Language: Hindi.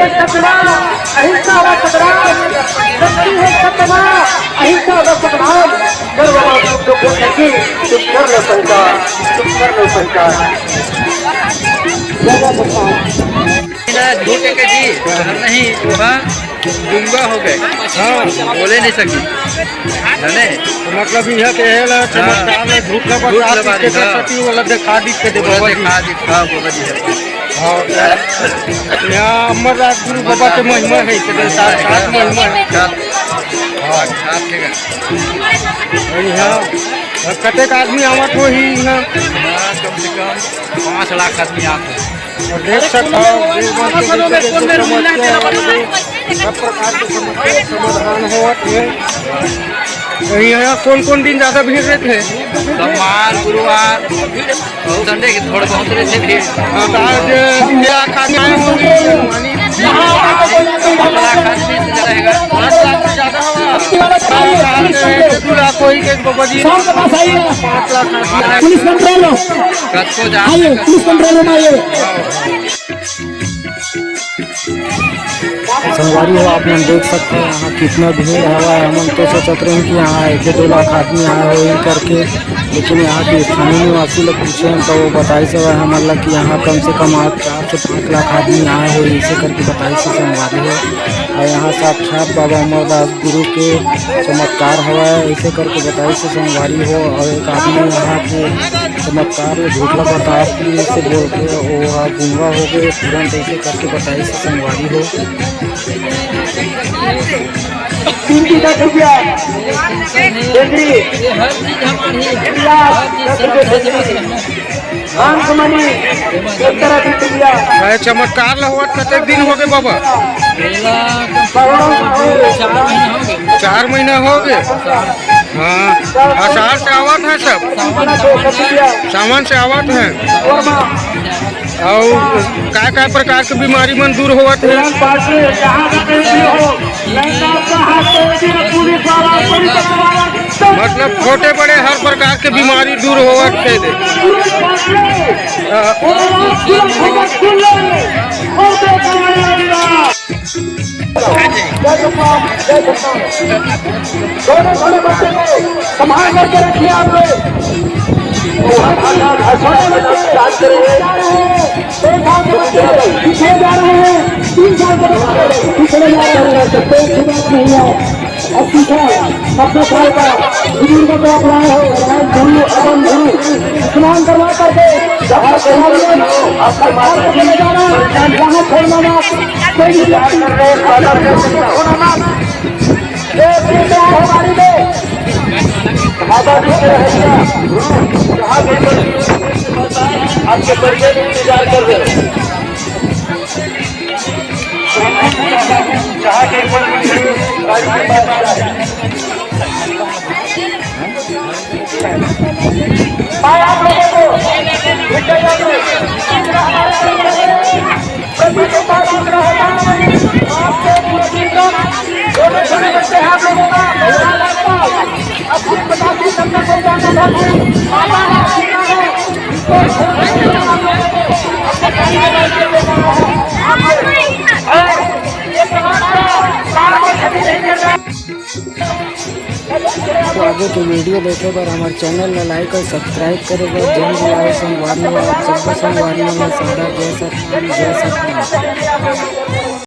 सत्यवान अहिंसा व संग्राम, शक्ति है सत्यवान अहिंसा व संग्राम। सर्वमात्र को नहीं तुम कर लो संचार, तुम कर लो संचार। झूठे के जी नहीं गुंगा हो गए। हाँ बोले नहीं सकी जाने तो मतलब यह के हेला चमत्कार में झूठ न बता के सती वाला दिखा दी के दे बाबा जी। हां बाबा जी हां यहाँ अमरनाथ गुरु बाबा के महिमा है के साथ महिमा है। हां साथ के यहाँ कतेक आदमी आवत हो ही यहाँ कम से कम 5 लाख आदमी आते हैं। देख सकते हो सब प्रकार के समस्या समाधान होत है। यहाँ कौन कौन दिन ज्यादा भीड़ रहते हैं? सोमवार गुरुवार और संडे के थोड़े बहुत रहते भीड़। पुलिस कंट्रोल आइए, पुलिस कंट्रोल में आइए। संगवारी हो आप लोग देख सकते हैं यहाँ कितना भीड़ हवा है। हम तो सोचते रहे कि यहाँ 1-2 लाख आदमी आए हो ही करके, लेकिन यहाँ के स्थानीय निवासी लोग पूछे तो वो बताई से हमारा कि यहाँ कम से कम 4 से 5 लाख आदमी आए हो इसे करके बताई से संगवारी हो। और यहाँ साक्षात बाबा अमरदास गुरु के चमत्कार हुआ है ऐसे करके बताई से संगवारी हो। और एक आदमी यहाँ के चमत्कार झूठला बता से बोल के वो गुंगा हो गए तुरंत ऐसे करके बताई से संगवारी हो। 10 रुपया चमत्कार हुआ कतेक दिन हो गए बाबा? 4 महीना हो गए। हाँ आसार से आवत है सब सामान से आवत है। और क्या प्रकार की बीमारी मन दूर होवत है? मतलब छोटे बड़े हर प्रकार के बीमारी दूर होवत है। संभाल करके रखिए आप लोग। पीछे जा रहे हैं 3 साल पिछड़े जा रहे हैं तो कोई बात नहीं है। और पीछे 90 साल का बुजुर्ग को अपनाए हो गुरु एवं गुरु स्नान करवा करके जहाँ चले जा रहे हैं जहाँ छोड़ना ना कोई हमारी में आपके परिचय इंतजार कर रहे हैं। जहाँ के गाड़ी के पास आप लोगों को आप लोगों का तो आगे के वीडियो देखे पर हमारे चैनल में लाइक और सब्सक्राइब करे पर जय जिला संगवारी सब संगवारी में सारा जय सतनाम जय सतनाम।